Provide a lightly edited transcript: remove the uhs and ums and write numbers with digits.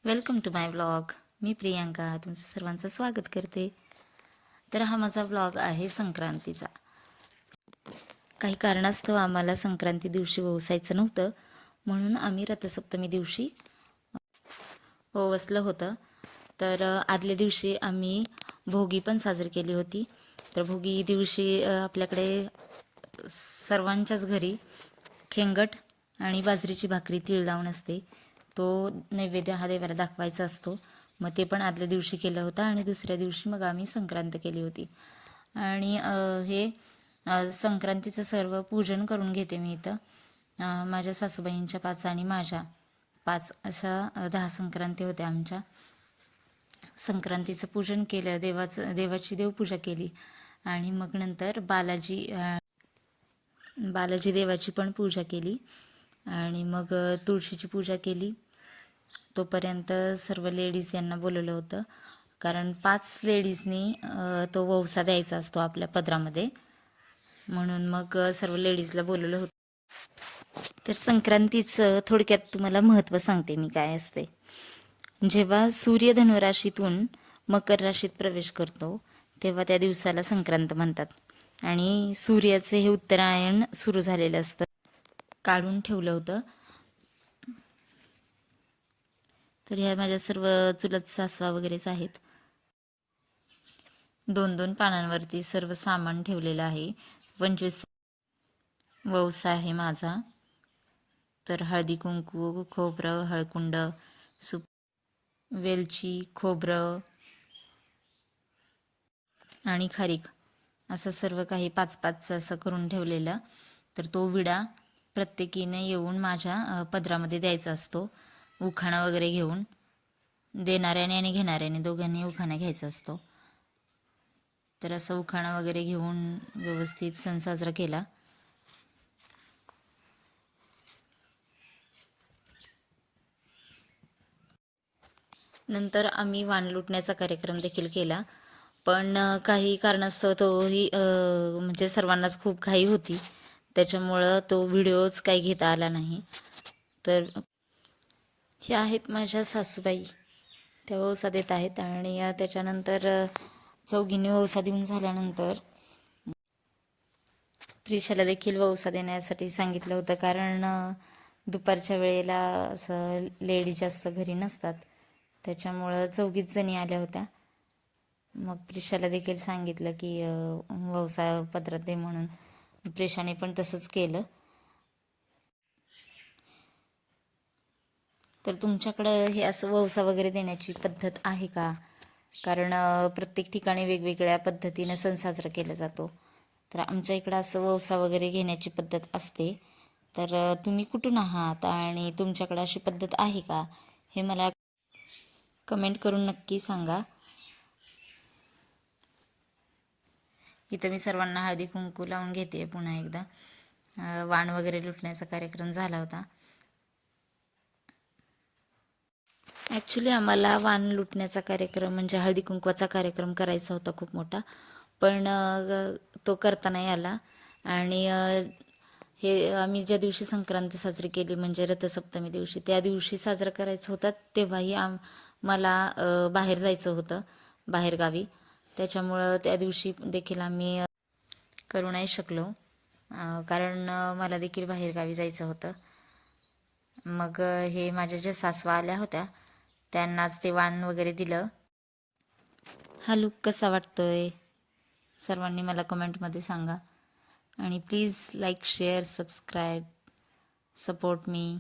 Welcome to my vlog. मी प्रियांका तुमचं सर्वांचं स्वागत करते. तर हा माझा व्लॉग आहे संक्रांतीचा. काही कारणास्तव आम्हाला संक्रांती दिवशी ओवासायचं नव्हतं, म्हणून आम्ही रथसप्तमी दिवशी ओवासलं होतं. तर आदल्या दिवशी आम्ही भोगी पण साजरी केली होती. तर भोगी दिवशी आपल्याकडे सर्वांच्याच घरी खेंगट आणि बाजरीची भाकरी तीळ लावून असते. तो नैवेद्य हा देवाला दाखवायचा असतो. मग ते पण आदल्या दिवशी केलं होतं आणि दुसऱ्या दिवशी मग आम्ही संक्रांत केली होती. आणि संक्रांतीचं सर्व पूजन करून घेते मी इथं. माझ्या सासूबाईंच्या 5 आणि माझ्या 5 अशा 10 संक्रांती होत्या आमच्या. संक्रांतीचं पूजन केलं, देवाची देवपूजा केली आणि मग नंतर बालाजी देवाची पण पूजा केली आणि मग तुळशीची पूजा केली. तोपर्यंत सर्व लेडीज यांना बोलवलं होतं, कारण 5 लेडीजनी तो वौसा द्यायचा असतो आपल्या पदरामध्ये, म्हणून मग सर्व लेडीजला बोलवलं होतं. तर संक्रांतीचं थोडक्यात तुम्हाला महत्त्व सांगते मी काय असते. जेव्हा सूर्य धनुराशीतून मकर राशीत प्रवेश करतो तेव्हा त्या दिवसाला संक्रांत म्हणतात. आणि सूर्याचे हे उत्तरायण सुरू झालेलं असतं. काढून ठेवलं होतं. तर ह्या माझ्या सर्व चुलत सासवा वगैरेच आहेत. 2-2 पानांवरती सर्व सामान ठेवलेलं आहे. 25 वौसा आहे माझा. तर हळदी कुंकू, खोबरं, हळकुंड, वेलची, खोबरं आणि खारीक असं सर्व काही 5-5 असं करून ठेवलेलं. तर तो विडा प्रत्येकीने येऊन माझ्या पदरामध्ये द्यायचा असतो. उखाणा वगैरे घेऊन, देणाऱ्याने आणि घेणाऱ्याने दोघांनी उखाणा घ्यायचा असतो. तर असं उखाणा वगैरे घेऊन व्यवस्थित सण साजरा केला. नंतर आम्ही वाण लुटण्याचा कार्यक्रम देखील केला, पण काही कारणास्तव तोही म्हणजे सर्वांनाच खूप घाई होती, त्याच्यामुळं तो व्हिडिओच काही घेता आला नाही. तर ह्या आहेत माझ्या सासूबाई, त्या वौसा देत आहेत. आणि त्याच्यानंतर चौघींनी वौसा देऊन झाल्यानंतर प्रिशाला देखील वौसा देण्यासाठी सांगितलं होतं, कारण दुपारच्या वेळेला असं लेडीज जास्त घरी नसतात, त्याच्यामुळं 4घीच जणी आल्या होत्या. मग प्रिशाला देखील सांगितलं की वौसा पदरात दे म्हणून. प्रिशाने पण तसंच केलं. तर तुमच्याकडं हे असं वौसा वगैरे देण्याची पद्धत आहे का? कारण प्रत्येक ठिकाणी वेगवेगळ्या पद्धतीने सण साजरा केला जातो. तर आमच्या इकडं असं वौसा वगैरे घेण्याची पद्धत असते. तर तुम्ही कुठून आहात आणि तुमच्याकडे अशी पद्धत आहे का, हे मला कमेंट करून नक्की सांगा. इथं मी सर्वांना हळदी कुंकू लावून घेते पुन्हा एकदा. वाण वगैरे लुटण्याचा कार्यक्रम झाला होता. ॲक्च्युली आम्हाला वाण लुटण्याचा कार्यक्रम म्हणजे हळदी कुंकवाचा कार्यक्रम करायचा होता खूप मोठा, पण तो करता नाही आला. आणि हे आम्ही ज्या दिवशी संक्रांत साजरी केली म्हणजे रथसप्तमी दिवशी, त्या दिवशी साजरा करायचा होता, तेव्हाही मला बाहेर जायचं होतं, बाहेरगावी. त्याच्यामुळं त्या दिवशी देखील आम्ही करू नाही शकलो, कारण मला देखील बाहेरगावी जायचं होतं. मग हे माझ्या ज्या सासवा आल्या होत्या त्यांनाच ते वाण वगैरे दिलं. हा लुक कसा वाटतोय सर्वांनी मला कमेंटमध्ये सांगा. आणि please like, share, subscribe, support me.